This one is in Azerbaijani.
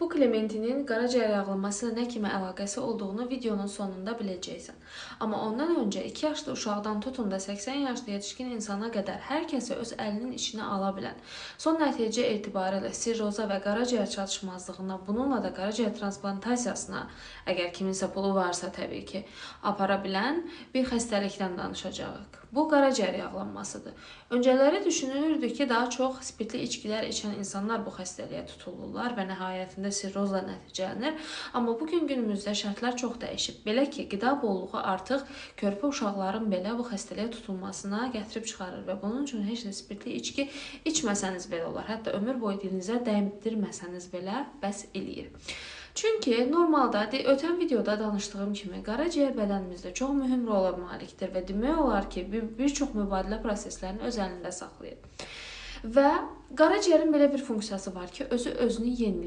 Bu Klementinin qaraciyər yağlanması ilə nə kimi əlaqəsi olduğunu videonun sonunda biləcəksən. Amma ondan öncə 2 yaşlı uşaqdan tutun da 80 yaşlı yetişkin insana qədər hər kəsi öz əlinin içinə ala bilən, son nəticə etibarilə sirroza və qaraciyər çatışmazlığına, bununla da qaraciyər transplantasiyasına, əgər kiminsə pulu varsa təbii ki, apara bilən bir xəstəlikdən danışacağıq. Bu qaraciyər yağlanmasıdır. Öncələri düşünülürdü ki, daha çox spirtli içkilər içən insanlar bu xəstəliyə tutulurlar və nəhayətində sirrozla nəticələnir. Amma bugün günümüzdə şərtlər çox dəyişib. Belə ki, qida bolluğu artıq körpə uşaqların belə bu xəstəliyə tutulmasına gətirib çıxarır və bunun üçün heç də spirtli içki içməsəniz belə olar. Hətta ömür boyu dilinizə dəydirməsəniz belə bəs eləyir. Çünki normalda ötən videoda danışdığım kimi qaraciyər bədənimizdə çox mühüm rola malikdir və demək olar ki, bir çox mübadilə proseslərini öz əlində saxlayır. Və qaraciyərin belə bir funksiyası var ki, özünü yeniləyir.